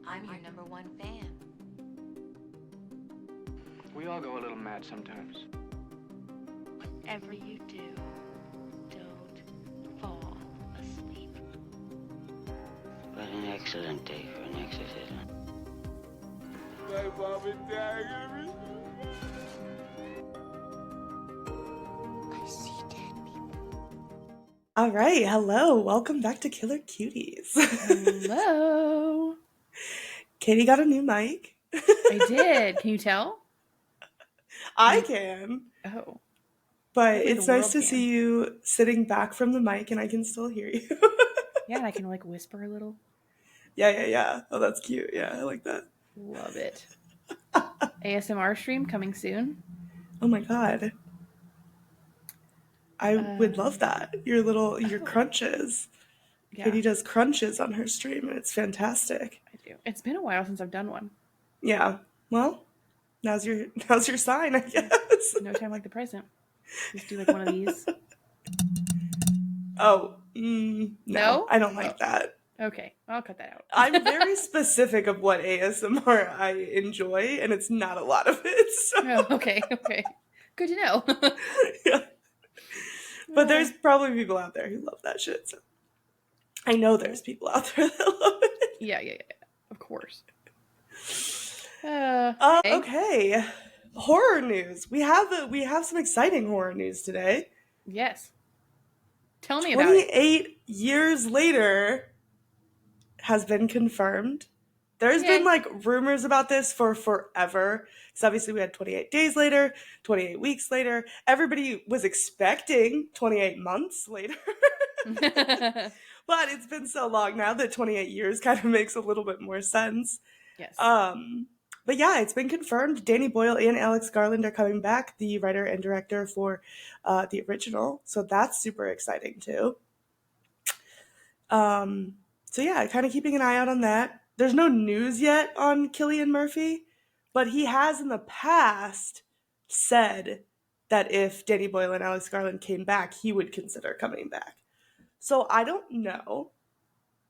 I'm your number one fan. We all go a little mad sometimes. Whatever you do, don't fall asleep. What an excellent day for an exorcism. My mom and dad are gonna I see dead people. All right, hello. Welcome back to Killer Cuties. Hello. Katie got a new mic. I did. Can you tell? I can. Oh. But Hopefully it's the nice world to can. see you sitting back from the mic and I can still hear you. Yeah, and I can like whisper a little. Yeah. Oh, that's cute. Yeah, I like that. Love it. ASMR stream coming soon. Oh my god. I would love that. Your crunches. Yeah, Katie does crunches on her stream and it's fantastic. I do. It's been a while since I've done one. Yeah. Well, now's your sign, I guess. No time like the present. Just do like one of these. Oh, no, I don't like that. Okay, I'll cut that out. I'm very specific of what ASMR I enjoy, and it's not a lot of it. So. Oh, okay. Good to know. Yeah. But there's probably people out there who love that shit. So I know there's people out there that love it. Yeah. Of course. Okay. Horror news. We have some exciting horror news today. Yes. Tell me about it. 28 years later has been confirmed. There's been like rumors about this for forever. Because obviously we had 28 days later, 28 weeks later. Everybody was expecting 28 months later. But it's been so long now that 28 years kind of makes a little bit more sense. Yes. But yeah, it's been confirmed. Danny Boyle and Alex Garland are coming back, the writer and director for the original. So that's super exciting too. So yeah, kind of keeping an eye out on that. There's no news yet on Cillian Murphy, but he has in the past said that if Danny Boyle and Alex Garland came back, he would consider coming back. So I don't know.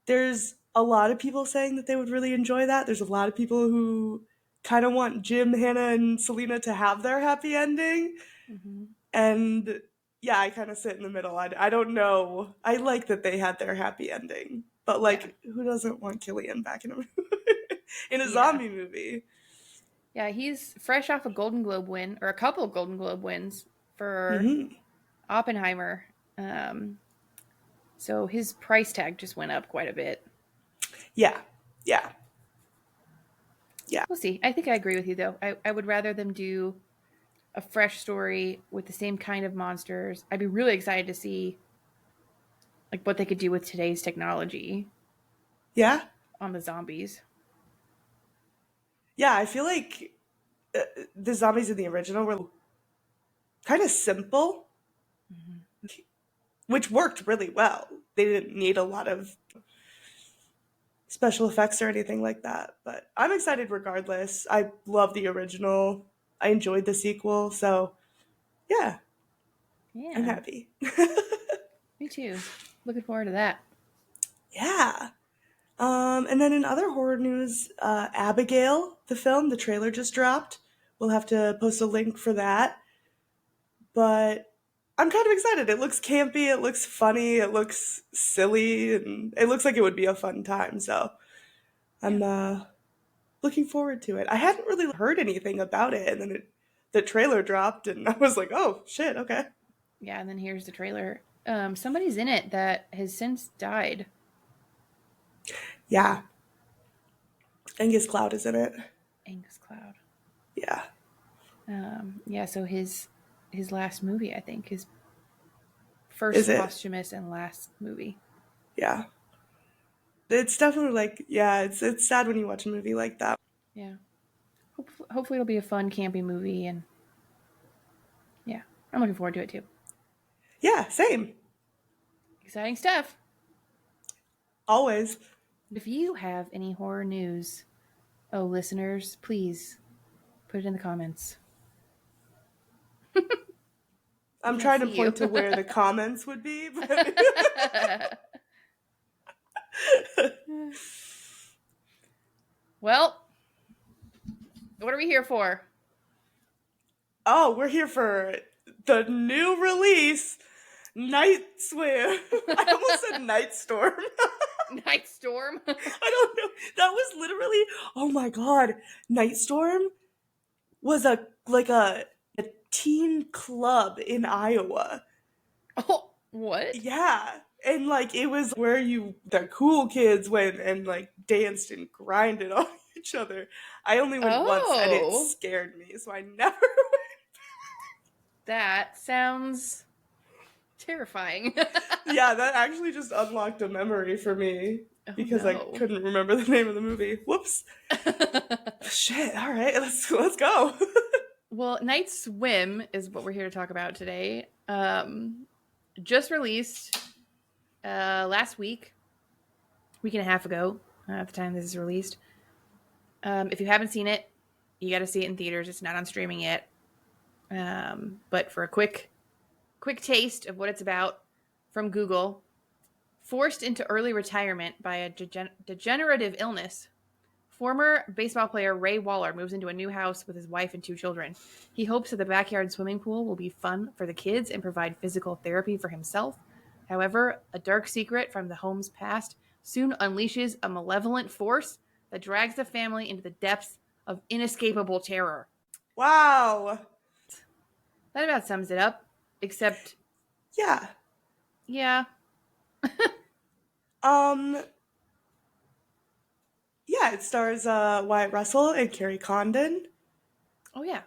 There's a lot of people saying that they would really enjoy that. There's a lot of people who kind of want Jim, Hannah, and Selena to have their happy ending. Mm-hmm. And yeah, I kind of sit in the middle. I don't know. I like that they had their happy ending. But like, who doesn't want Cillian back in a zombie movie? Yeah, he's fresh off a Golden Globe win, or a couple of Golden Globe wins for Oppenheimer. So his price tag just went up quite a bit. Yeah. We'll see. I think I agree with you, though. I would rather them do a fresh story with the same kind of monsters. I'd be really excited to see like what they could do with today's technology. Yeah. On the zombies. Yeah, I feel like the zombies in the original were kind of simple, which worked really well. They didn't need a lot of special effects or anything like that. But I'm excited regardless. I love the original. I enjoyed the sequel. So, yeah. I'm happy. Me too. Looking forward to that. Yeah. And then in other horror news, Abigail, the film, the trailer just dropped. We'll have to post a link for that. But I'm kind of excited. It looks campy, it looks funny, it looks silly, and it looks like it would be a fun time. So I'm looking forward to it. I hadn't really heard anything about it, and then the trailer dropped, and I was like, oh, shit, okay. Yeah, and then here's the trailer. Somebody's in it that has since died. Yeah. Angus Cloud is in it. Angus Cloud. Yeah. Yeah, so his last movie, I think, his first posthumous and last movie. Yeah. It's definitely like, yeah, it's sad when you watch a movie like that. Yeah. Hopefully it'll be a fun, campy movie, and yeah, I'm looking forward to it too. Yeah, same. Exciting stuff. Always. If you have any horror news, listeners, please put it in the comments. I'm trying to point to where the comments would be. But... Well, what are we here for? Oh, we're here for the new release, Night Swim. I almost said Night Storm. Night Storm? I don't know. That was literally, oh my god. Night Storm was a teen club in Iowa. Oh, what? Yeah. And like it was where the cool kids went and like danced and grinded on each other. I only went once and it Oh. scared me, so I never That sounds terrifying. Yeah, that actually just unlocked a memory for me Oh, because I no. couldn't remember the name of the movie. Whoops. Shit. All right, let's go. Well, Night Swim is what we're here to talk about today. Just released last week and a half ago at the time this is released. If you haven't seen it, you got to see it in theaters. It's not on streaming yet. But for a quick taste of what it's about from Google, forced into early retirement by a degenerative illness, former baseball player Ray Waller moves into a new house with his wife and 2 children. He hopes that the backyard swimming pool will be fun for the kids and provide physical therapy for himself. However, a dark secret from the home's past soon unleashes a malevolent force that drags the family into the depths of inescapable terror. Wow. That about sums it up, except, Yeah. yeah. Yeah, it stars Wyatt Russell and Carrie Condon. Oh, yeah.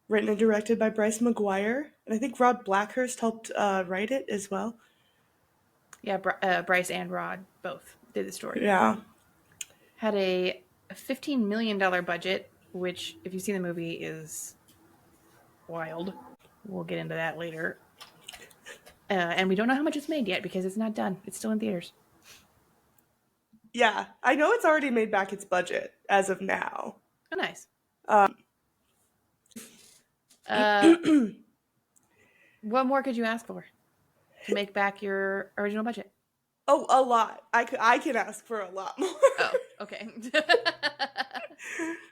Written and directed by Bryce McGuire. And I think Rod Blackhurst helped write it as well. Yeah, Bryce and Rod both did the story. Yeah. Had a $15 million budget, which, if you've seen the movie, is wild. We'll get into that later. And we don't know how much it's made yet because it's not done. It's still in theaters. Yeah, I know it's already made back its budget as of now. Oh, nice. What more could you ask for to make back your original budget? Oh, a lot. I can ask for a lot more. Oh, okay.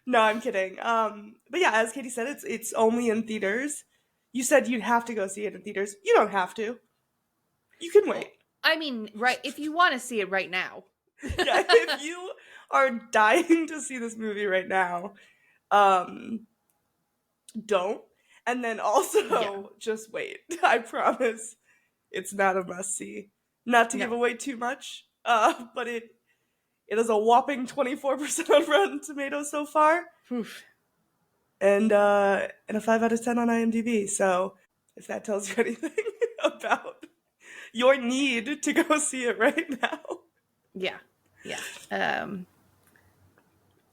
No, I'm kidding. But yeah, as Katie said, it's only in theaters. You said you'd have to go see it in theaters. You don't have to. You can wait. I mean, right, if you want to see it right now. Yeah, if you are dying to see this movie right now, don't. And then also just wait. I promise it's not a must see. Not to give away too much, but it is a whopping 24% on Rotten Tomatoes so far. Oof. And a 5 out of 10 on IMDb. So if that tells you anything about your need to go see it right now. Yeah.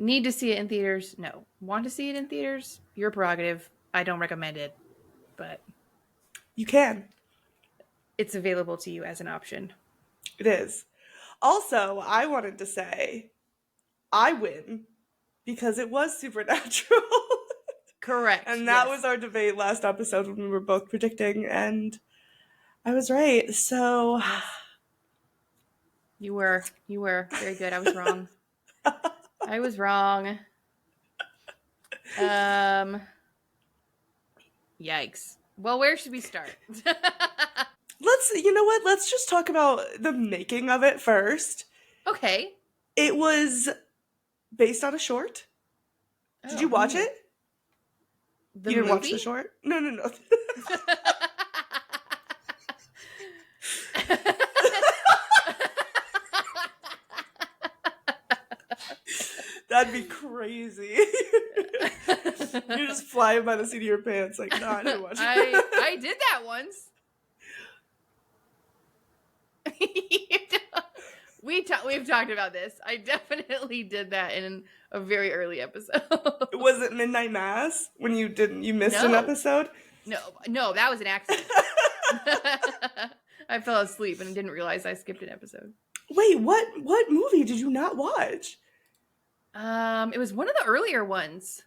Need to see it in theaters? No. Want to see it in theaters? Your prerogative. I don't recommend it, but You can. it's available to you as an option. It is. Also, I wanted to say I win because it was supernatural. Correct. And that yes. was our debate last episode when we were both predicting, and I was right. So You were very good. I was wrong. I was wrong. Yikes. Well, where should we start? you know what? Let's just talk about the making of it first. Okay. It was based on a short. Did you watch it? The You didn't watch movie? the short? No. That'd be crazy. You're just flying by the seat of your pants like, no, I didn't watch it. I did that once. We've talked about this. I definitely did that in a very early episode. Was it Midnight Mass when you missed an No. episode? No, that was an accident. I fell asleep and didn't realize I skipped an episode. Wait, what movie did you not watch? It was one of the earlier ones.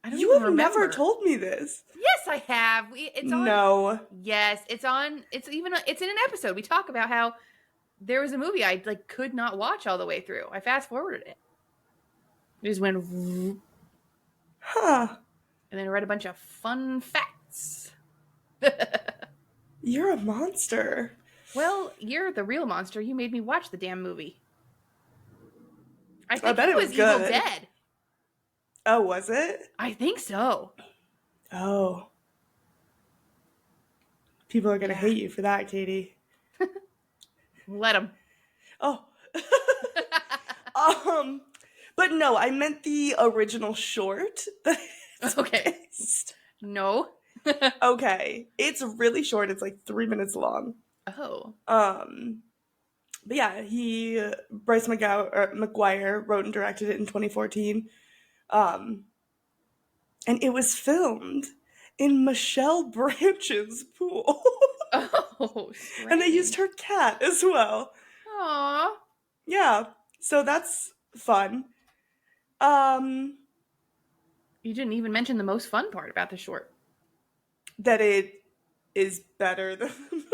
I don't You even have remember. never told me this. Yes, I have. It's on. No. Yes, it's on. It's in an episode. We talk about how there was a movie I like could not watch all the way through. I fast forwarded it. It just went, and Huh. then I read a bunch of fun facts. You're a monster. Well, you're the real monster. You made me watch the damn movie. I think bet it it was was Evil good. Dead. Oh, was it? I think so. Oh. People are going to Yeah. hate you for that, Katie. Let them. Oh. But no, I meant the original short. that it's Okay. based. No. Okay. It's really short. It's like 3 minutes long. Oh. But yeah, Bryce McGuire wrote and directed it in 2014. And it was filmed in Michelle Branch's pool. Oh. And they used her cat as well. Aww. Yeah, so that's fun. You didn't even mention the most fun part about the short. That it is better than the movie.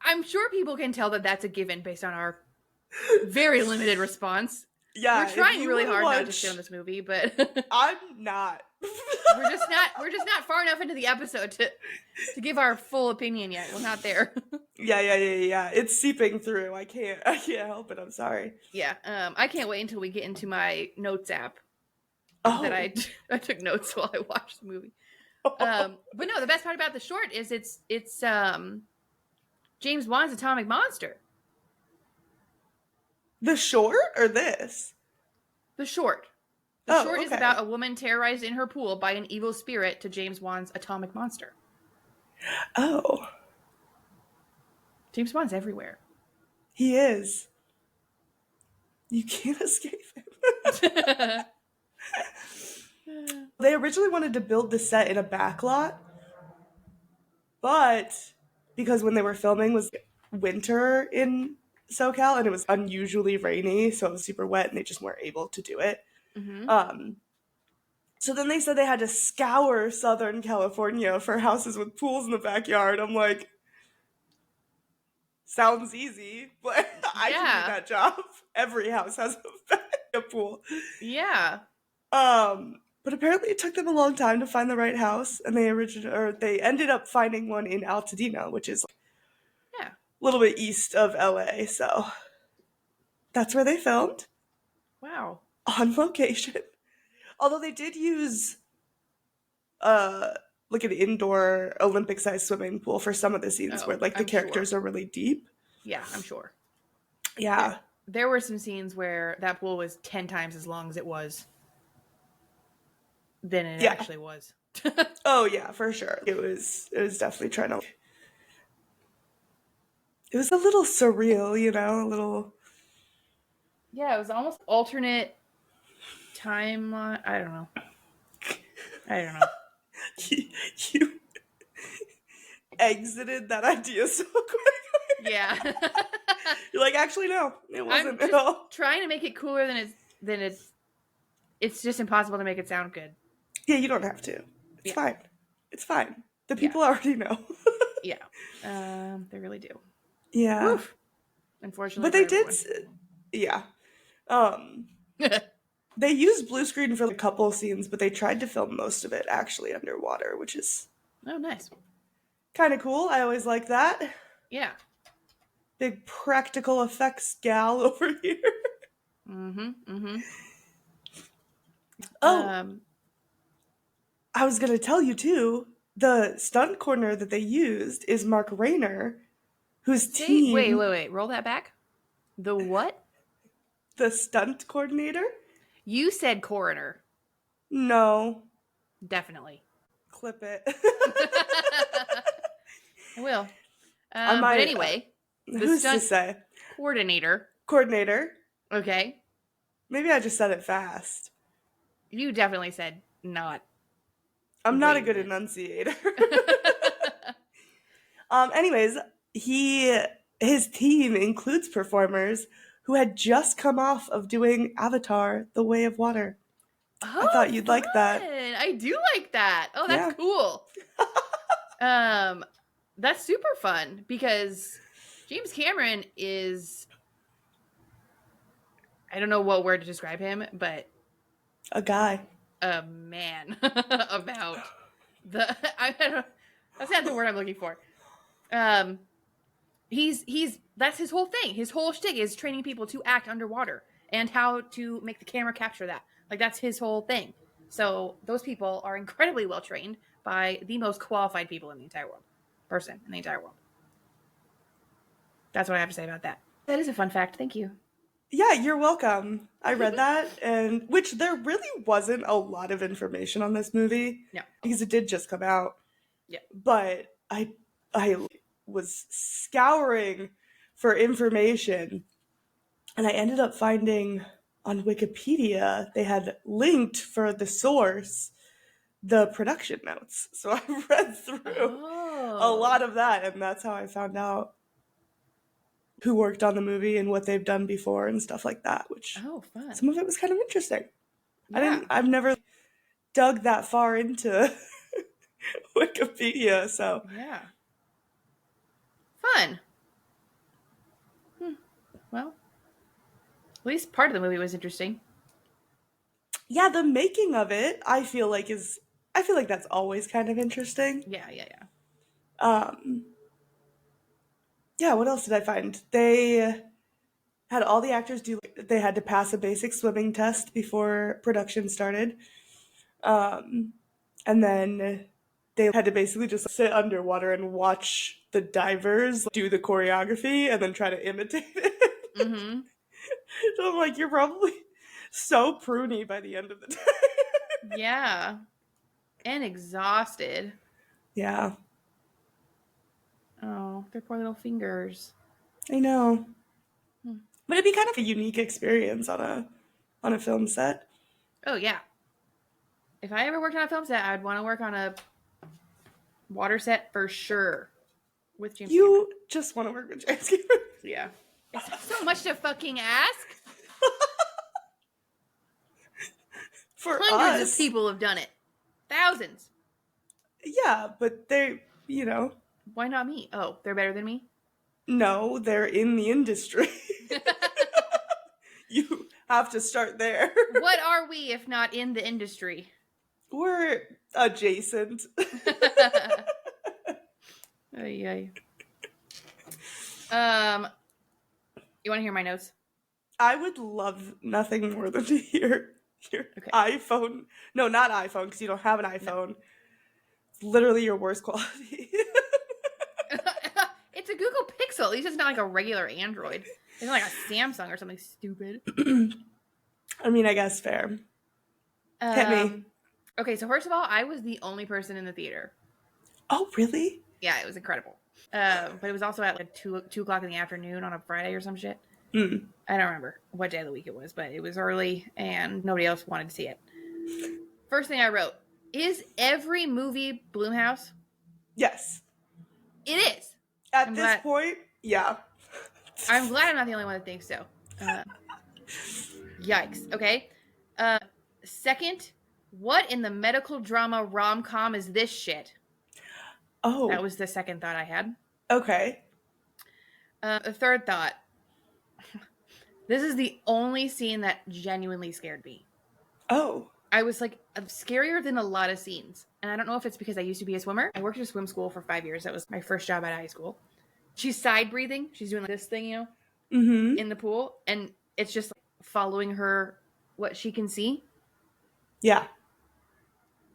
I'm sure people can tell that that's a given based on our very limited response. Yeah, We're trying if you really wanna hard not to watch- shit on this movie, but I'm not. we're just not far enough into the episode to give our full opinion yet. We're not there. Yeah. It's seeping through. I can't help it. I'm sorry. Yeah. I can't wait until we get into my notes app Oh, that I took notes while I watched the movie. But no, the best part about the short is it's James Wan's Atomic Monster. the short or this? The short. The Oh, short is okay. about a woman terrorized in her pool by an evil spirit to James Wan's Atomic Monster. Oh, James Wan's everywhere. he is. You can't escape him. They originally wanted to build the set in a backlot, but because when they were filming was winter in SoCal and it was unusually rainy, so it was super wet and they just weren't able to do it. Mhm. So then they said they had to scour Southern California for houses with pools in the backyard. I'm like, sounds easy, but I can Yeah. do that job. Every house has a pool. Yeah. But apparently it took them a long time to find the right house, and they ended up finding one in Altadena, which is Yeah. a little bit east of LA. So that's where they filmed Wow. on location. Although they did use like an indoor Olympic-sized swimming pool for some of the scenes Oh, where like the I'm sure. characters are really deep. Yeah, I'm sure. Yeah. There were some scenes where that pool was 10 times as long as it was than it Yeah. actually was. Oh yeah, for sure. It was definitely trying to. It was a little surreal, a little. Yeah, it was almost alternate timeline. I don't know. You exited that idea so quick. Yeah. You're like, actually, no, it I'm wasn't at just all. trying to make it cooler than it's just impossible to make it sound good. Yeah, you don't have to. It's Yeah. fine. It's fine. The people already know. Yeah. They really do. Yeah. Oof. Unfortunately. But they for did. everyone. Yeah. They used blue screen for a couple scenes, but they tried to film most of it actually underwater, which is Oh, nice. kind of cool. I always like that. Yeah. Big practical effects gal over here. Mm-hmm. Oh, I was going to tell you too, the stunt coordinator that they used is Mark Rayner, whose team... Wait. Roll that back. The what? The stunt coordinator? You said coroner. No. Definitely. Clip it. I will. I might- But anyway, the Who's to stunt say? coordinator. Coordinator. Okay. Maybe I just said it fast. You definitely said not. I'm not a Wait a good minute. enunciator. Anyways, his team includes performers who had just come off of doing Avatar: The Way of Water. Oh, thought you'd like that. fun. I do like that. Oh, that's Yeah. cool. That's super fun because James Cameron is, I don't know what word to describe him, but A guy. a man about that's not the word I'm looking for. He's that's his whole thing. His whole shtick is training people to act underwater and how to make the camera capture that. Like, that's his whole thing. So those people are incredibly well trained by the most qualified people in the entire world. Person in the entire world. That's what I have to say about that. That is a fun fact. Thank you. Yeah, you're welcome. I read that, and which there really wasn't a lot of information on this movie. No. Because it did just come out. Yeah. But I was scouring for information, and I ended up finding on Wikipedia they had linked for the source the production notes. So I read through a lot of that, and that's how I found out who worked on the movie and what they've done before and stuff like that, which fun. some of it was kind of interesting. Yeah. I've never dug that far into Wikipedia, so Yeah. Fun. Well, at least part of the movie was interesting. yeah, the making of it, I feel like that's always kind of interesting. Yeah. Yeah, what else did I find? They had all the actors they had to pass a basic swimming test before production started. And then they had to basically just sit underwater and watch the divers do the choreography and then try to imitate it. Mm-hmm. So I'm like, you're probably so pruny by the end of the day. Yeah. And exhausted. Yeah, Oh, their poor little fingers. I know. But it'd be kind of a unique experience on a film set. Oh, yeah. If I ever worked on a film set, I'd want to work on a water set for sure. With James You just want to work with James Cameron. Cameron. Yeah. Is that so much to fucking ask? For Hundreds us. of people have done it. Thousands. Yeah, but they, Why not me? Oh, they're better than me? no, they're in the industry. You have to start there. What are we if not in the industry? We're adjacent. Ay. You want to hear my notes? I would love nothing more than to hear your Okay. iPhone. No, not iPhone, because you don't have an iPhone. No. It's literally your worst quality. It's a Google Pixel. At least it's not like a regular Android. It's not like a Samsung or something stupid. I mean, I guess fair. Hit me. Okay, so first of all, I was the only person in the theater. Oh, really? Yeah, it was incredible. But it was also at like 2 o'clock in the afternoon on a Friday or some shit. Mm. I don't remember what day of the week it was, but it was early and nobody else wanted to see it. First thing I wrote, is every movie Blumhouse? Yes. It is. At this point, yeah. I'm glad I'm not the only one that thinks so. Yikes. Okay. Second, what in the medical drama rom-com is this shit? Oh. That was the second thought I had. Okay. The third thought. This is the only scene that genuinely scared me. Oh. I was like, scarier than a lot of scenes. And I don't know if it's because I used to be a swimmer. I worked at a swim school for 5 years. That was my first job out of high school. She's side breathing. She's doing like this thing, in the pool. And it's just like following her, what she can see. Yeah.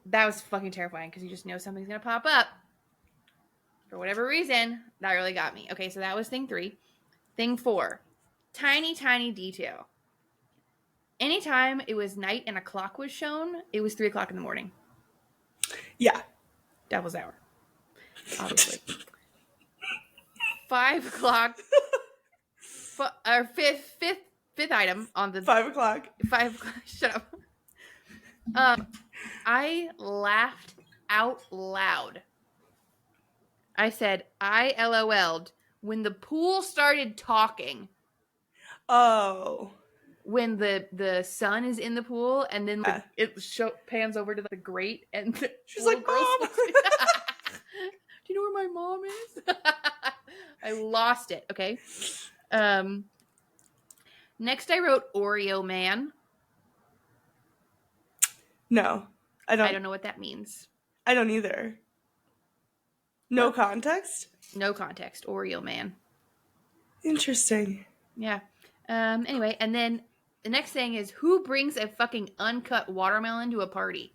That was fucking terrifying because you just know something's going to pop up. For whatever reason, that really got me. Okay, so that was thing 3. Thing 4. Tiny, tiny detail. Anytime it was night and a clock was shown, it was 3 o'clock in the morning. Yeah. Devil's hour. Obviously. 5 o'clock. Our fifth item on the 5 o'clock. 5 o'clock. Shut up. I laughed out loud. I said, I LOL'd when the pool started talking. Oh. When the sun is in the pool and then it pans over to the grate and she's like, Mom! Do you know where my mom is? I lost it. Okay. Next, I wrote Oreo Man. No, I I don't don't. know what that means. I don't either. No Well- context. No context. Oreo Man. Interesting. Yeah. Anyway, and then the next thing is, who brings a fucking uncut watermelon to a party?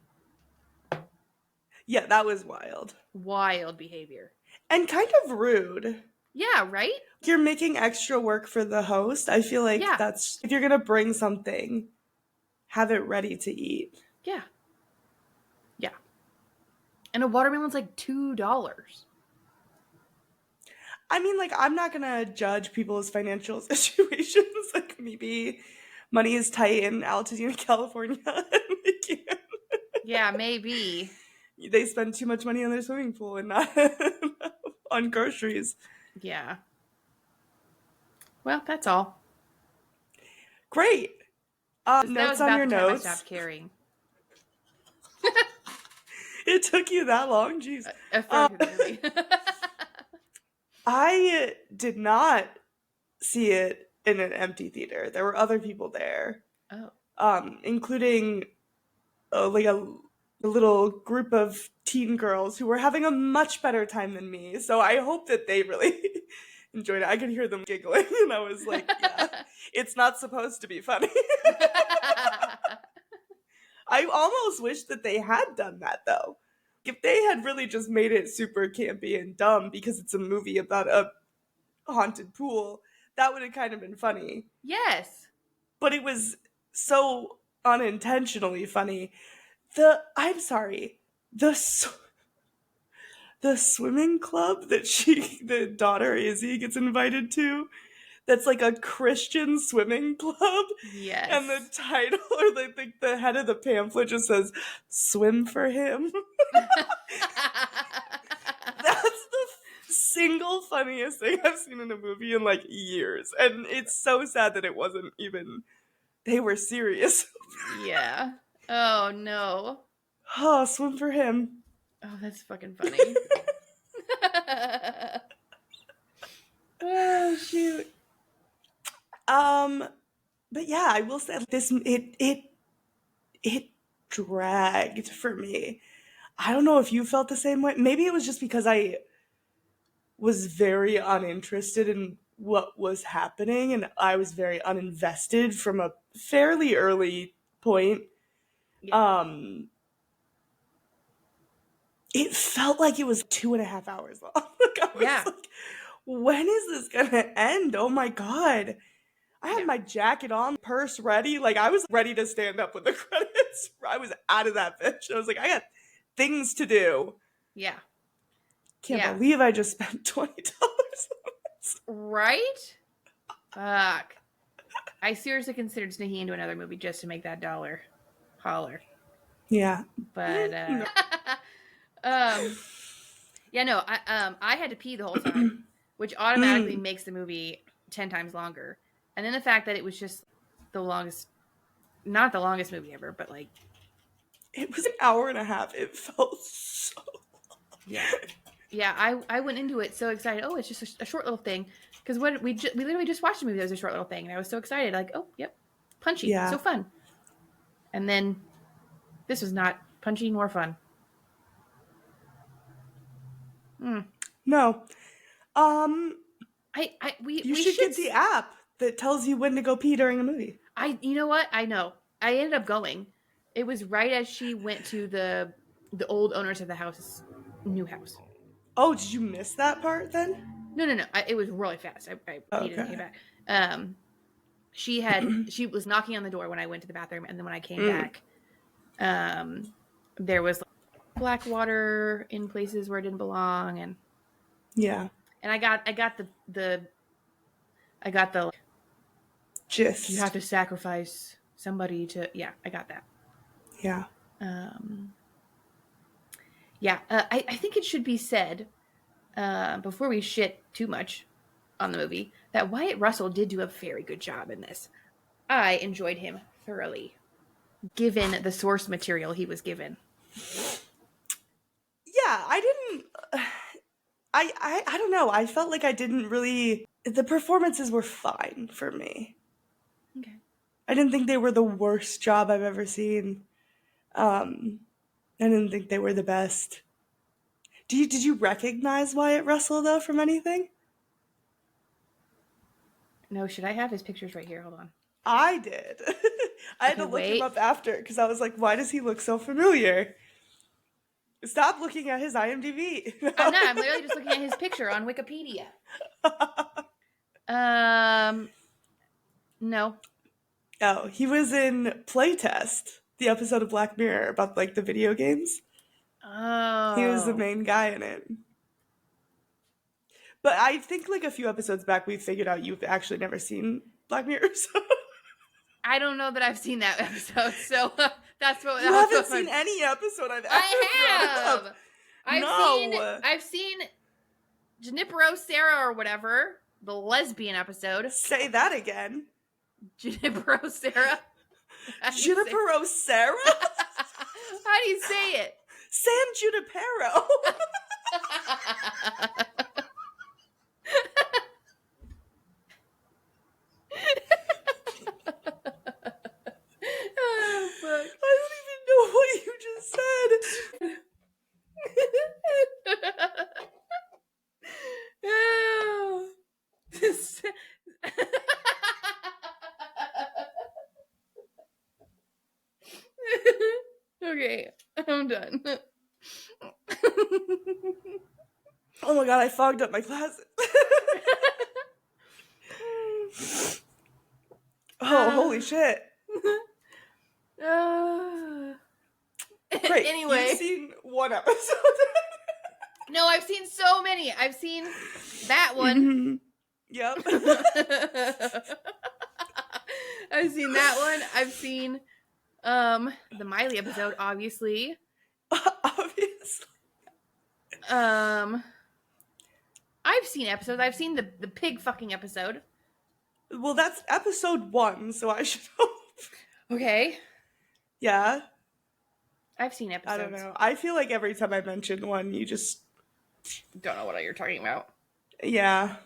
Yeah, that was wild. Wild behavior. And kind of rude. Yeah, right? You're making extra work for the host. I feel like Yeah. that's, if you're going to bring something, have it ready to eat. Yeah. Yeah. And a watermelon's like $2. I mean, like, I'm not going to judge people's financial situations. Like, maybe money is tight in Altadena, California. And they can't. Yeah, maybe. They spend too much money on their swimming pool and not on groceries. Yeah. Well, that's all. Great. That Notes was on about your the time notes. I stopped caring. It took you that long? Jeez. I felt it really. I did not see it in an empty theater. There were other people there, Oh. including like a little group of teen girls who were having a much better time than me. So I hope that they really enjoyed it. I could hear them giggling, and I was like, yeah, it's not supposed to be funny. I almost wish that they had done that, though. If they had really just made it super campy and dumb because it's a movie about a haunted pool, that would have kind of been funny. Yes. But it was so unintentionally funny. I'm sorry, the swimming club that the daughter Izzy gets invited to, that's like a Christian swimming club. Yes. And the title, or I think the head of the pamphlet just says, "Swim for him." That's the single funniest thing I've seen in a movie in like years. And it's so sad that it wasn't even, they were serious. Yeah. Oh, no. Oh, swim for him. Oh, that's fucking funny. Oh, shoot. But yeah, I will say this, it dragged for me. I don't know if you felt the same way. Maybe it was just because I was very uninterested in what was happening, and I was very uninvested from a fairly early point. Yeah. It felt like it was 2.5 hours long. Like, I was Yeah. like, when is this gonna end? Oh my god. I had Yeah. my jacket on, purse ready. Like, I was ready to stand up with the credits. I was out of that bitch. I was like, I got things to do. Yeah. Can't Yeah. believe I just spent $20 on this. Right? Fuck. I seriously considered sneaking into another movie just to make that dollar. Holler. Yeah. But No. yeah, no, I had to pee the whole time, which automatically makes the movie 10 times longer. And then the fact that it was just the longest, not the longest movie ever, but like, It was an hour and a half. It felt so long. yeah. Yeah, I went into it so excited. Oh, it's just a short little thing. Because when we literally just watched a movie that was a short little thing, and I was so excited. Like, oh, yep, punchy, Yeah. so fun. And then this was not punchy nor fun. No. We You should get the app that tells you when to go pee during a movie. You know what? I know. I ended up going. It was right as she went to the old owners of the house's new house. Oh, did you miss that part then? No. It was really fast. I peed and came back. She was knocking on the door when I went to the bathroom, and then when I came back, there was black water in places where it didn't belong, and Yeah. I got the Gist. you have to sacrifice somebody to, yeah, I got that. Yeah. I think it should be said, before we shit too much on the movie, that Wyatt Russell did do a very good job in this. I enjoyed him thoroughly, given the source material he was given. Yeah, I didn't... I don't know. I felt like I didn't really. The performances were fine for me. Okay. I didn't think they were the worst job I've ever seen. I didn't think they were the best. Did you recognize Wyatt Russell though from anything? No, should I have his pictures right here? Hold on. I did. I had to Okay, look him wait. up after because I was like, why does he look so familiar? Stop looking at his IMDb. I'm not. I'm literally just looking at his picture on Wikipedia. No. Oh, he was in Playtest, the episode of Black Mirror about like the video games. Oh. He was the main guy in it. But I think like a few episodes back we figured out you've actually never seen Black Mirror. So. I don't know that I've seen that episode, so that's what. You haven't seen any episode I've ever I have. No. I've seen Junipero Sarah or whatever, the lesbian episode. Say that again. Junipero Sarah. Junipero Sarah? How do you say it? San Junipero. Oh, fuck. I don't even know what you just said. Oh. Okay, I'm done. Oh my god, I fogged up my glasses. Oh, holy shit. Great. Anyway. You've seen one episode. No, I've seen so many. I've seen that one. Yep. I've seen that one. I've seen the Miley episode, obviously. Obviously. I've seen episodes. I've seen the pig fucking episode. Well, that's episode 1, so I should hope. Okay. Yeah. I've seen episodes. I don't know. I feel like every time I mention one, you just... Don't know what you're talking about. Yeah.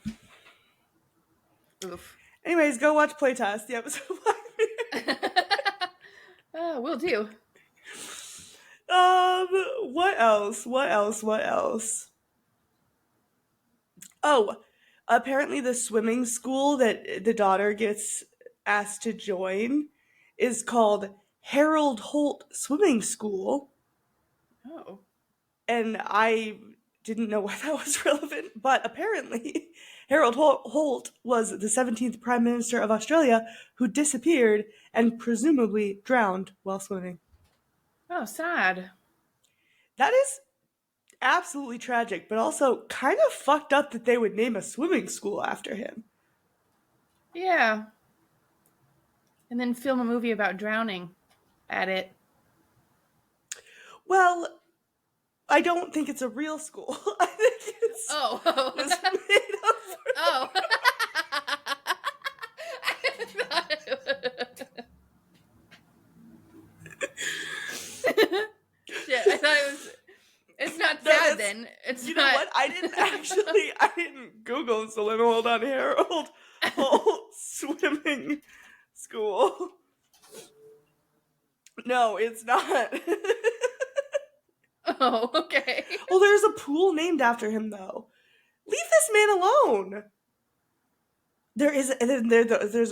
Oof. Anyways, go watch Playtest, the episode of Black Mirror. Will do. What else? Oh, apparently the swimming school that the daughter gets asked to join is called Harold Holt Swimming School. Oh. And I didn't know why that was relevant, but apparently Harold Holt was the 17th Prime Minister of Australia who disappeared and presumably drowned while swimming. Oh, sad. That is absolutely tragic, but also kind of fucked up that they would name a swimming school after him. Yeah. And then film a movie about drowning at it. Well, I don't think it's a real school. I think it's Oh. was made up for... Oh. Shit, I thought it was... It's not sad then. It's You not... know what? I didn't Google, so let me hold on. Harold Holt Swimming School. No, it's not. Oh, okay. Well, there's a pool named after him, though. Leave this man alone. There's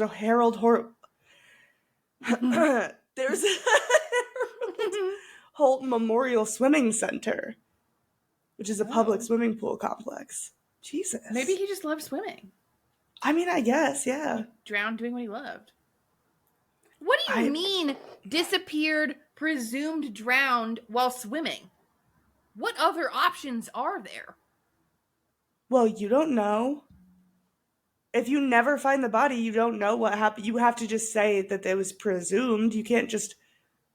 a Harold Holt. There's a Harold Holt Memorial Swimming Center, which is a public swimming pool complex. Jesus. Maybe he just loved swimming. I mean, I guess, yeah. Drowned doing what he loved. What do you mean disappeared, presumed drowned while swimming? What other options are there? Well, you don't know. If you never find the body, you don't know what happened. You have to just say that it was presumed. You can't just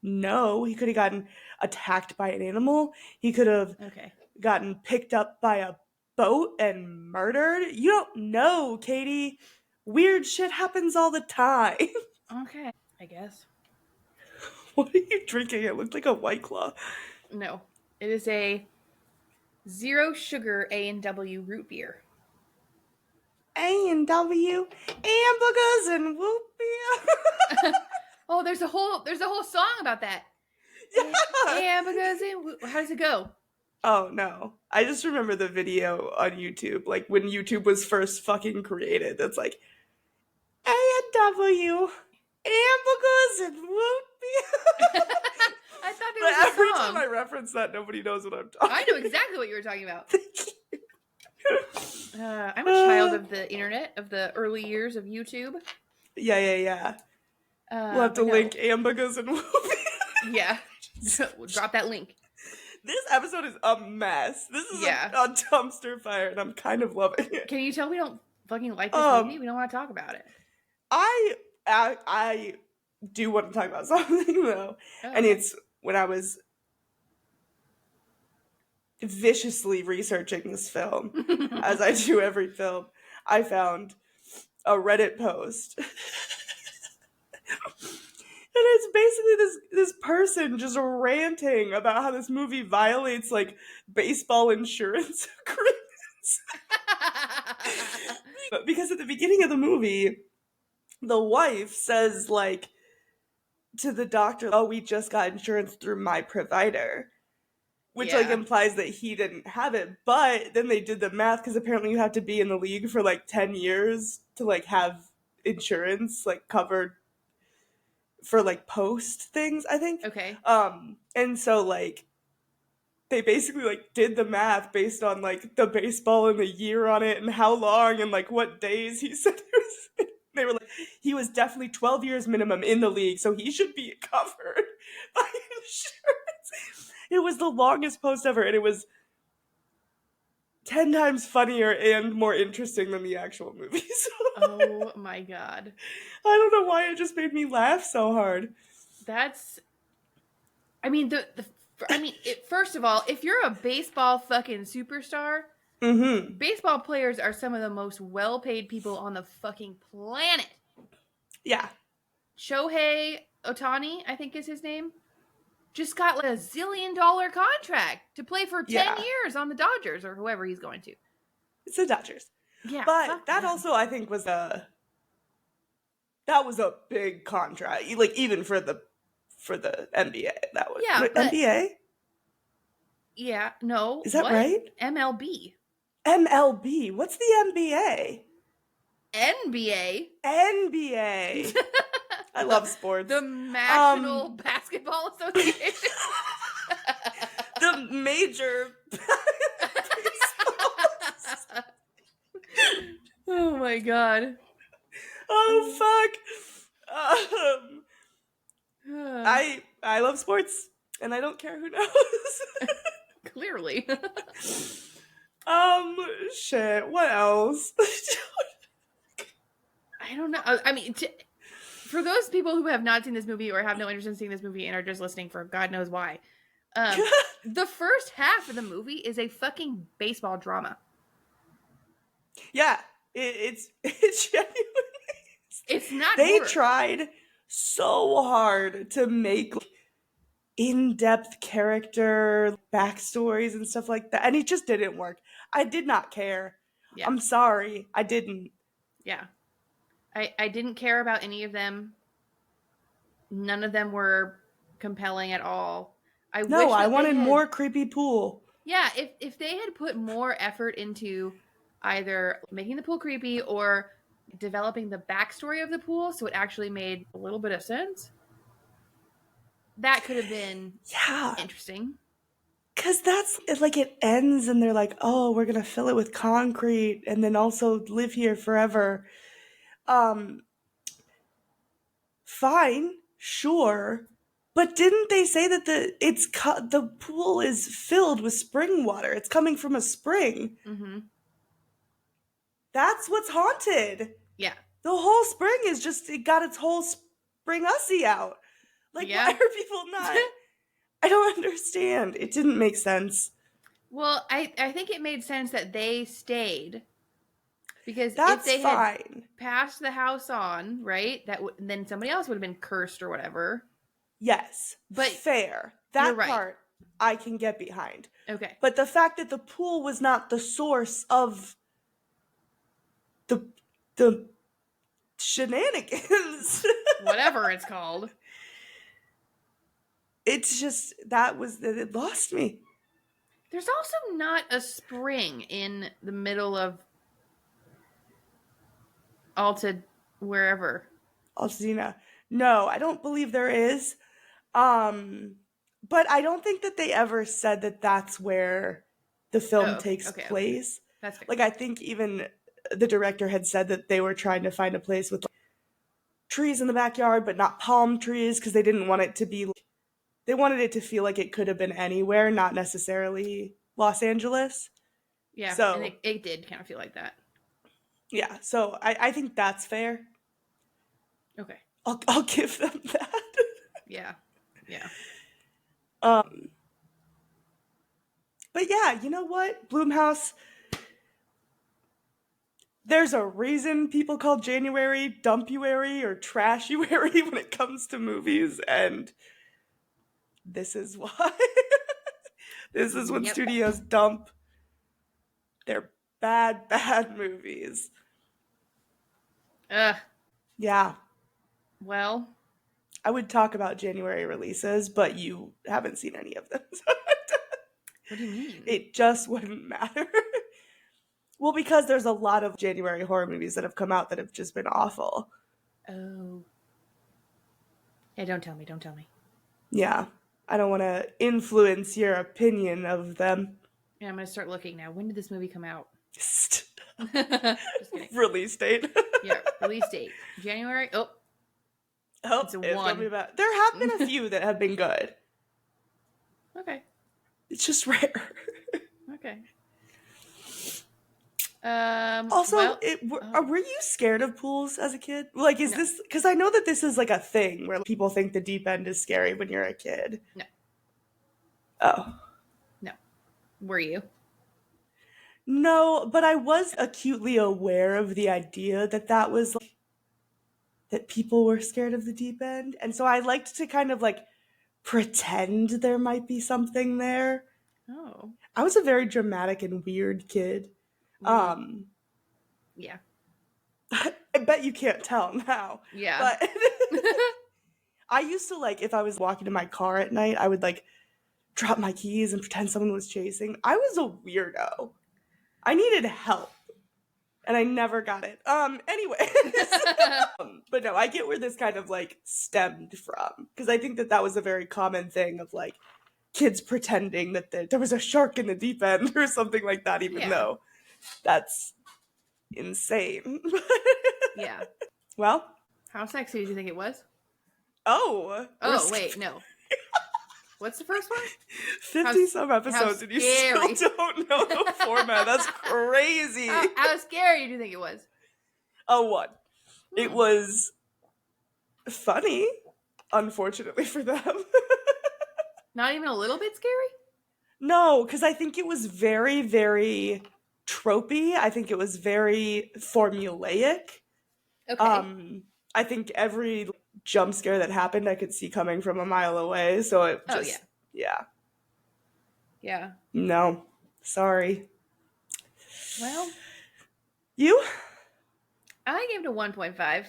know. He could have gotten attacked by an animal. He could have gotten picked up by a boat and murdered. You don't know, Katie. Weird shit happens all the time. Okay, I guess. What are you drinking? It looked like a White Claw. No, it is a Zero sugar A&W root beer. A&W, hamburgers and whoop beer. Oh, there's a whole song about that. Yeah. Hamburgers and how does it go? Oh no. I just remember the video on YouTube, like when YouTube was first fucking created. That's like A&W, hamburgers and whoop beer. I thought there But was a every song. time I reference that, nobody knows what I'm talking I know exactly what you were talking about. about. I'm a child of the internet, of the early years of YouTube. Yeah. We'll have to but no. link hamburgers and whoop beer. Yeah. We'll drop that link. This episode is a mess. This is a dumpster fire, and I'm kind of loving it. Can you tell we don't fucking like this movie? We don't want to talk about it. I do want to talk about something though, and it's when I was viciously researching this film, as I do every film. I found a Reddit post. And it's basically this person just ranting about how this movie violates like baseball insurance agreements. Because at the beginning of the movie, the wife says like to the doctor, "Oh, we just got insurance through my provider," which like implies that he didn't have it. But then they did the math because apparently you have to be in the league for like 10 years to like have insurance like covered for like post things, I think. Okay. And so like they basically like did the math based on like the baseball and the year on it and how long and like what days he said he was. They were like, he was definitely 12 years minimum in the league, so he should be covered by insurance. It was the longest post ever, and it was 10 times funnier and more interesting than the actual movie. So Oh my god. I don't know why it just made me laugh so hard. First of all, if you're a baseball fucking superstar, baseball players are some of the most well-paid people on the fucking planet. Yeah. Shohei Ohtani, I think is his name, just got like $1 zillion contract to play for 10 years on the Dodgers or whoever he's going to. It's the Dodgers. Yeah. But that also, I think, was a big contract. Like, even for the NBA. That was NBA? Yeah, no. Is that right? MLB. MLB. What's the NBA? NBA. I love sports. The National Basketball Association. The major Oh my god. Oh fuck. I love sports and I don't care who knows. Clearly. Shit. What else? I don't know. I mean, for those people who have not seen this movie or have no interest in seeing this movie and are just listening for God knows why, the first half of the movie is a fucking baseball drama. Yeah, it's genuinely. It's not. They horror. tried so hard to make in-depth character backstories and stuff like that, and it just didn't work. I did not care. Yeah. I'm sorry, I didn't. Yeah, I didn't care about any of them. None of them were compelling at all. I wanted more creepy pool. Yeah, if they had put more effort into either making the pool creepy or developing the backstory of the pool so it actually made a little bit of sense, that could have been interesting. Because that's, like, it ends and they're like, oh, we're going to fill it with concrete and then also live here forever. Fine, sure. But didn't they say that the pool is filled with spring water? It's coming from a spring. Mm-hmm. That's what's haunted. Yeah. The whole spring is just, it got its whole spring ussy out. Like, why are people not... I don't understand. It didn't make sense. Well, I think it made sense that they stayed. Because that's if they fine. had passed the house on, right, then somebody else would have been cursed or whatever. Yes. But fair. That you're right. part I can get behind. Okay. But the fact that the pool was not the source of the shenanigans. Whatever it's called. It's just, it lost me. There's also not a spring in the middle of Alta wherever. Altadena. No, I don't believe there is. But I don't think that they ever said that that's where the film takes place. That's fair. Like, I think even the director had said that they were trying to find a place with like, trees in the backyard, but not palm trees, because they didn't want it to be, they wanted it to feel like it could have been anywhere, not necessarily Los Angeles. Yeah, so, and it did kind of feel like that. Yeah, so I think that's fair. Okay. I'll give them that. Yeah. But yeah, you know what? Blumhouse, there's a reason people call January Dumpuary or Trashuary when it comes to movies, and this is why. This is when studios dump their bad movies. Yeah. Well, I would talk about January releases, but you haven't seen any of them. What do you mean? It just wouldn't matter. Well, because there's a lot of January horror movies that have come out that have just been awful. Oh. Yeah, don't tell me. Yeah. I don't want to influence your opinion of them. Yeah, I'm going to start looking now. When did this movie come out? Just kidding. Release date. Yeah, release date. January. Oh, it's a 1. There have been a few that have been good. Okay. It's just rare. Okay. Also, were you scared of pools as a kid? Like, is this, because I know that this is like a thing where people think the deep end is scary when you're a kid. No. Oh. No. Were you? No, but I was acutely aware of the idea that was like, that people were scared of the deep end. And so I liked to kind of like pretend there might be something there. Oh. I was a very dramatic and weird kid. Yeah. I bet you can't tell now. Yeah. But I used to, like, if I was walking to my car at night, I would like drop my keys and pretend someone was chasing. I was a weirdo. I needed help. And I never got it. Anyways. But no, I get where this kind of like stemmed from. Because I think that was a very common thing of like kids pretending that there was a shark in the deep end or something like that, even though that's insane. Yeah. Well. How sexy did you think it was? Oh. Wait, no. What's the first one? 50-some episodes and you still don't know the format. That's crazy. How scary do you think it was? A 1. It was funny, unfortunately for them. Not even a little bit scary? No, because I think it was very, very tropey. I think it was very formulaic. Okay. I think every jump scare that happened I could see coming from a mile away. So it just, Yeah. No, sorry. Well. You? I gave it a 1.5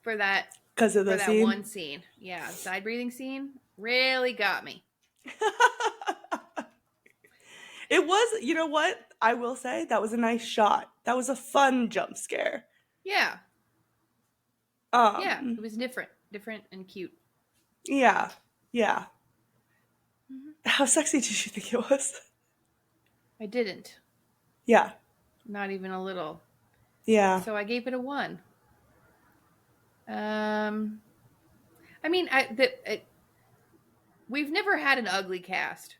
for that. Because of the scene? That one scene. Yeah, the side breathing scene really got me. It was, you know what? I will say that was a nice shot. That was a fun jump scare. Yeah. It was different and cute. Yeah. Mm-hmm. How sexy did you think it was? I didn't. Yeah. Not even a little. Yeah. So I gave it a 1. I mean, we've never had an ugly cast.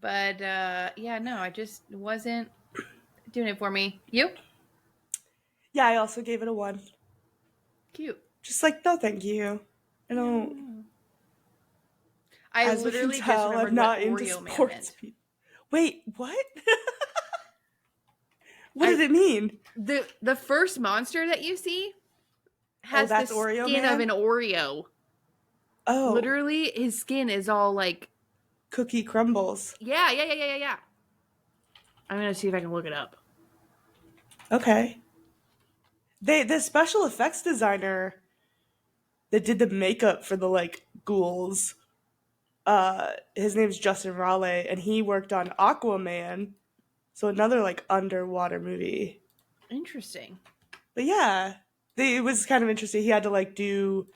But, I just wasn't doing it for me. You? Yeah, I also gave it a 1. Cute. Just like, no thank you. I don't... I literally just remembered I'm not what into Oreo Man sports meant. people. Wait, what? What did it mean? The first monster that you see has the Oreo skin Man? of an Oreo. Oh. Literally, his skin is all like cookie crumbles. Yeah. I'm gonna see if I can look it up. Okay. The special effects designer that did the makeup for the like ghouls, his name's Justin Raleigh, and he worked on Aquaman, so another like underwater movie. Interesting. But yeah, it was kind of interesting. He had to like do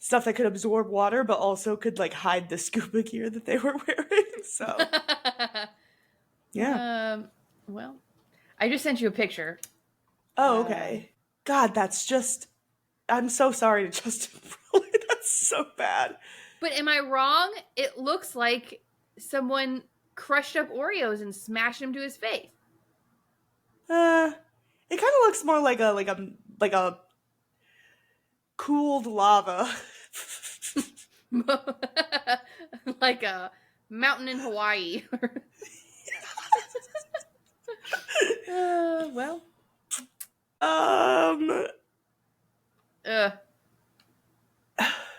stuff that could absorb water, but also could like hide the scuba gear that they were wearing. So yeah. Well, I just sent you a picture. Oh, okay. God, that's just. I'm so sorry to Justin Raleigh. That's so bad. But am I wrong? It looks like someone crushed up Oreos and smashed them to his face. It kind of looks more like a cooled lava. Like a mountain in Hawaii. Well.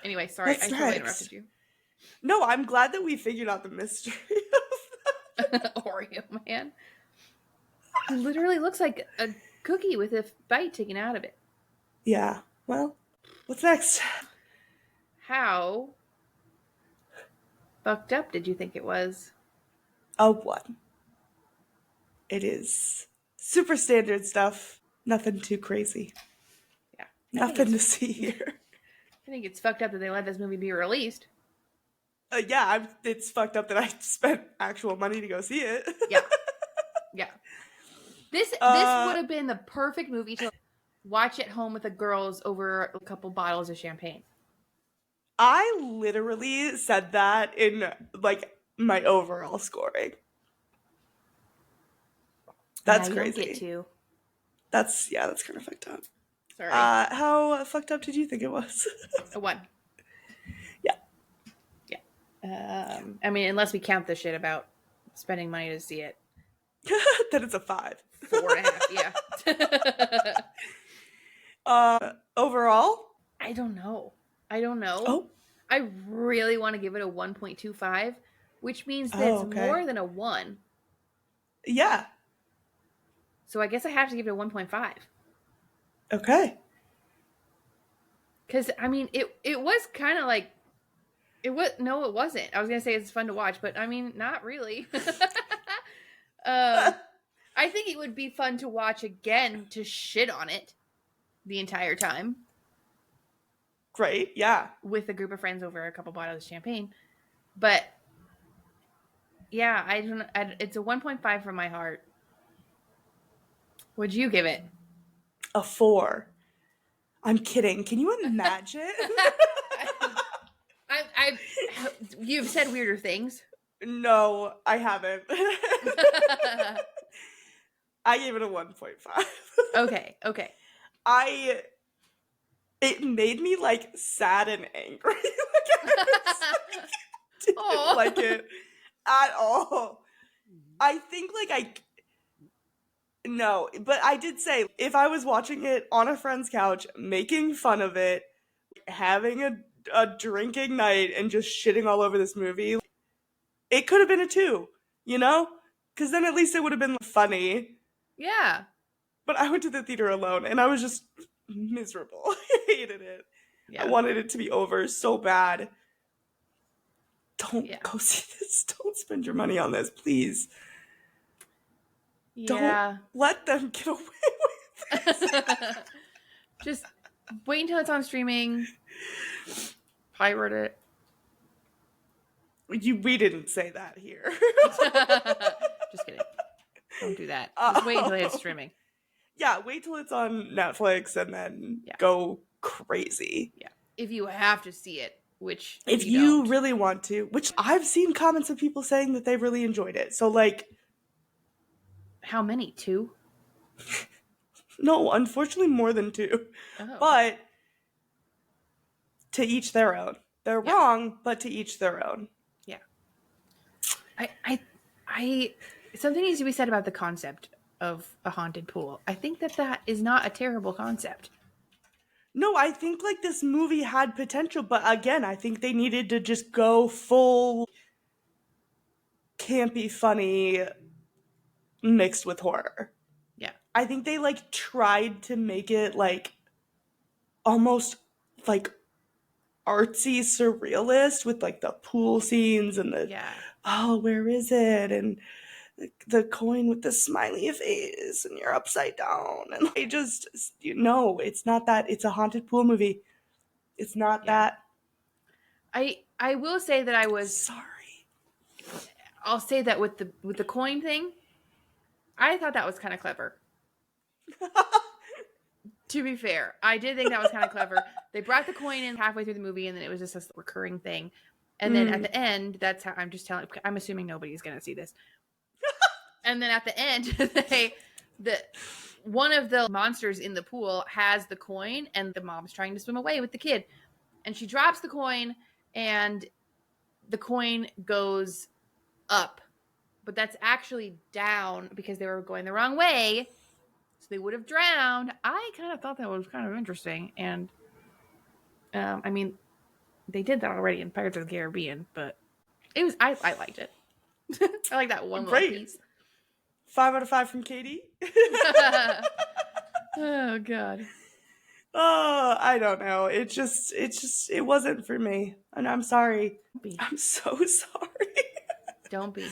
Anyway, sorry, I totally interrupted you. No, I'm glad that we figured out the mystery of that. Oreo man. It literally looks like a cookie with a bite taken out of it. Yeah. Well, what's next? How fucked up did you think it was? Oh, what? It is super standard stuff. Nothing too crazy. Yeah. Nothing to see here. I think it's fucked up that they let this movie be released. Yeah, it's fucked up that I spent actual money to go see it. Yeah. Yeah. This would have been the perfect movie to watch at home with the girls over a couple bottles of champagne. I literally said that in like my overall scoring. That's crazy. You don't get to. That's kind of fucked up. Sorry. How fucked up did you think it was? A 1. Yeah. Yeah. I mean, unless we count the shit about spending money to see it. Then it's a 5. 4.5, yeah. Overall? I don't know. Oh. I really want to give it a 1.25, which means that it's more than a 1. Yeah. So I guess I have to give it a 1.5. Okay. Because, I mean, it was kind of like... it wasn't. I was going to say it's fun to watch, but, I mean, not really. I think it would be fun to watch again to shit on it the entire time. Great, yeah. With a group of friends over a couple bottles of champagne. But, yeah, it's a 1.5 from my heart. What'd you give it? A 4. I'm kidding. Can you imagine? You've said weirder things. No, I haven't. I gave it a 1.5. Okay. It made me like sad and angry. Didn't like it at all. I think like no, but I did say if I was watching it on a friend's couch, making fun of it, having a drinking night and just shitting all over this movie, it could have been a 2, you know? Because then at least it would have been funny. Yeah. But I went to the theater alone and I was just miserable. I hated it. Yeah. I wanted it to be over so bad. Don't go see this. Don't spend your money on this, please. Yeah. Don't let them get away with this. Just wait until it's on streaming. Pirate it. We didn't say that here. Just kidding. Don't do that. Just wait until it's streaming. Yeah, wait till it's on Netflix and then go crazy. Yeah. If you have to see it, which if you really want to, which I've seen comments of people saying that they really enjoyed it. So like, how many? 2? No, unfortunately more than 2. Oh. But to each their own. They're wrong, but to each their own. Yeah. I something needs to be said about the concept of a haunted pool. I think that is not a terrible concept. No, I think like this movie had potential, but again, I think they needed to just go full campy, funny mixed with horror. Yeah. I think they like tried to make it like almost like artsy surrealist with like the pool scenes and the Yeah. oh, where is it? And the coin with the smiley face and you're upside down. And I just, no, it's not that. It's a haunted pool movie. It's not that. I will say that I was Sorry. I'll say that with the coin thing, I thought that was kind of clever. To be fair, I did think that was kind of clever. They brought the coin in halfway through the movie, and then it was just this recurring thing. And then at the end, that's how I'm assuming nobody's going to see this. And then at the end, one of the monsters in the pool has the coin, and the mom's trying to swim away with the kid. And she drops the coin, and the coin goes up. But that's actually down because they were going the wrong way. So they would have drowned. I kind of thought that was kind of interesting. And, I mean, they did that already in Pirates of the Caribbean, but it was, I liked it. I like that one little piece. 5 out of 5 from Katie. Oh, God. Oh, I don't know. It wasn't for me. And I'm sorry. I'm so sorry. Don't be.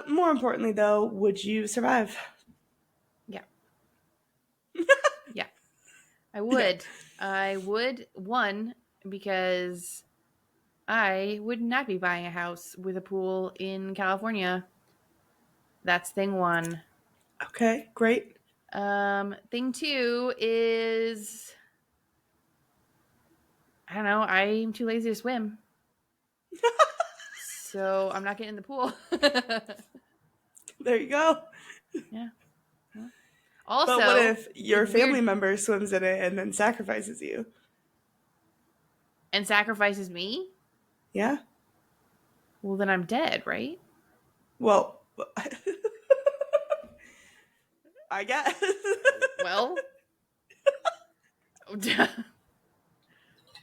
More importantly, though, would you survive? Yeah. Yeah. I would. Yeah. I would, one, because I would not be buying a house with a pool in California. That's thing one. Okay, great. Thing two is, I don't know, I'm too lazy to swim. So I'm not getting in the pool. There you go. Yeah. Also, but what if your family member swims in it and then sacrifices you? And sacrifices me? Yeah. Well, then I'm dead, right? Well, I guess. Well,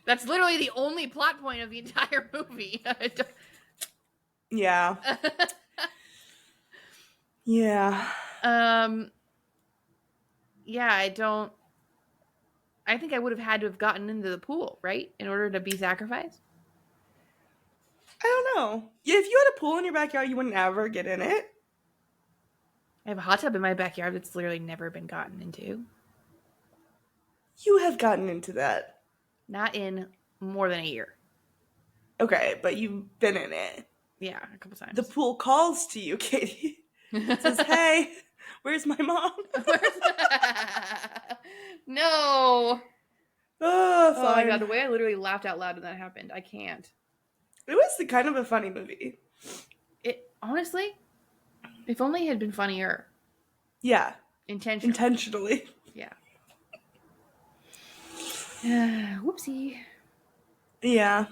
that's literally the only plot point of the entire movie. Yeah. Yeah. Yeah, I think I would have had to have gotten into the pool, right? In order to be sacrificed? I don't know. Yeah, if you had a pool in your backyard, you wouldn't ever get in it. I have a hot tub in my backyard that's literally never been gotten into. You have gotten into that. Not in more than a year. Okay, but you've been in it. Yeah, a couple times. The pool calls to you, Katie. It says, hey, where's my mom? No. Oh, Oh my God, the way I literally laughed out loud when that happened. I can't. It was kind of a funny movie. It honestly, if only it had been funnier. Yeah. Intentionally. Yeah. Whoopsie. Yeah.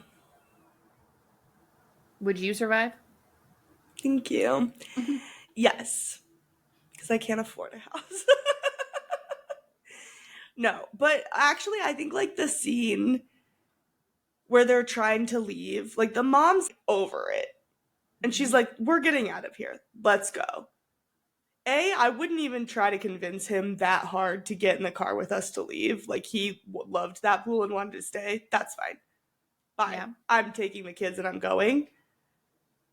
Would you survive? Thank you. Yes. Because I can't afford a house. No, but actually I think like the scene where they're trying to leave, like the mom's over it. And she's like, we're getting out of here. Let's go. I wouldn't even try to convince him that hard to get in the car with us to leave. Like he loved that pool and wanted to stay. That's fine. Fine. Yeah. I'm taking the kids and I'm going.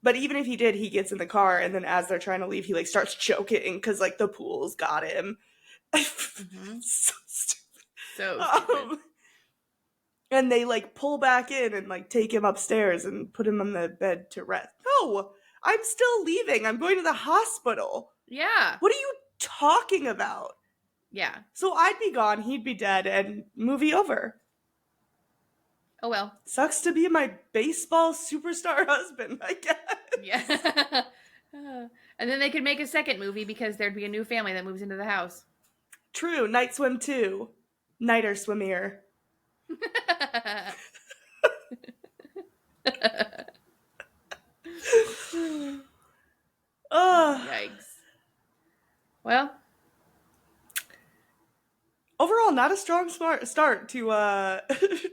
But even if he did, he gets in the car and then as they're trying to leave, he like starts choking because like the pool's got him. Mm-hmm. So stupid. So stupid. And they like pull back in and like take him upstairs and put him on the bed to rest. No, I'm still leaving. I'm going to the hospital. Yeah. What are you talking about? Yeah. So I'd be gone, he'd be dead, and movie over. Oh well. Sucks to be my baseball superstar husband, I guess. Yeah. And then they could make a second movie because there'd be a new family that moves into the house. True. Night Swim 2. Nighter Swimmier. Oh. Yikes. Well. Overall, not a strong start to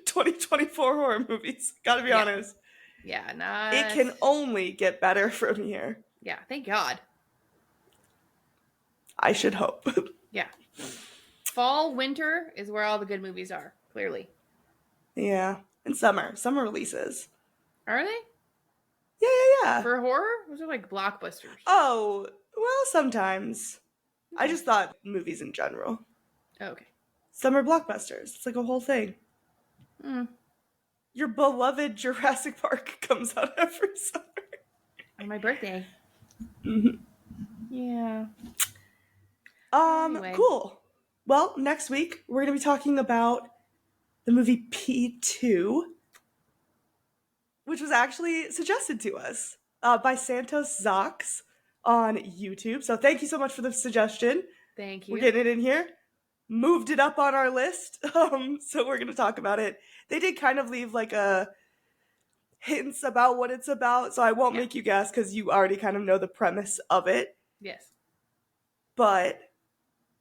2024 horror movies. Gotta be honest. Yeah, not. It can only get better from here. Yeah, thank God. I should hope. Yeah. Fall, winter is where all the good movies are, clearly. Yeah. And summer releases. Are they? Yeah. For horror? Those are like blockbusters. Oh, well, sometimes. I just thought movies in general. Okay. Summer blockbusters. It's like a whole thing. Mm. Your beloved Jurassic Park comes out every summer. On my birthday. Mhm. Yeah. Anyway. Cool. Well, next week we're going to be talking about the movie P2, which was actually suggested to us by Santos Zox on YouTube. So thank you so much for the suggestion. Thank you. We're getting it in here. Moved it up on our list. So we're going to talk about it. They did kind of leave like a hints about what it's about, so I won't make you guess because you already kind of know the premise of it. Yes. But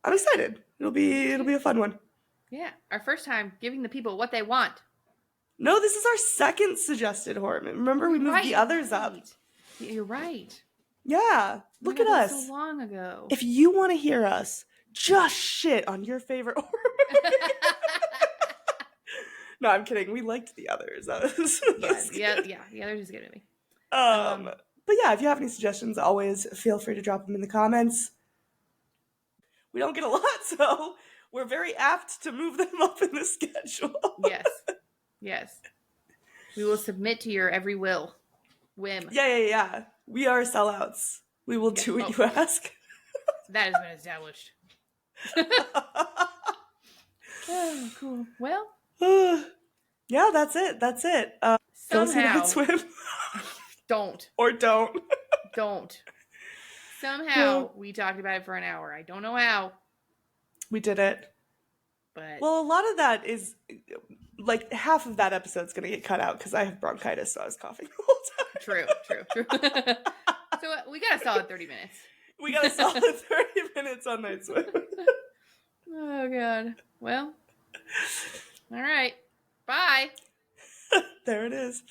I'm excited. It'll be a fun one. Yeah. Our first time giving the people what they want. No, this is our second suggested horror movie. Remember, we moved the others up. You're right. Yeah, look at That was us. so long ago. If you want to hear us just shit on your favorite horror movie. No, I'm kidding. We liked the others. That was yeah. The others is a good movie. But yeah, if you have any suggestions, always feel free to drop them in the comments. We don't get a lot, so we're very apt to move them up in the schedule. Yes. We will submit to your every whim. Yeah. We are sellouts. We will do what you ask. That has been established. Oh, cool. Well. Yeah, that's it. Go see Night Swim. Don't. Or don't. Don't. Somehow we talked about it for an hour. I don't know how. We did it. But well, a lot of that is like half of that episode's gonna get cut out because I have bronchitis, so I was coughing the whole time. True. So we got a solid 30 minutes. We got a solid 30 minutes on Night Swim. Oh God. Well. All right. Bye. There it is.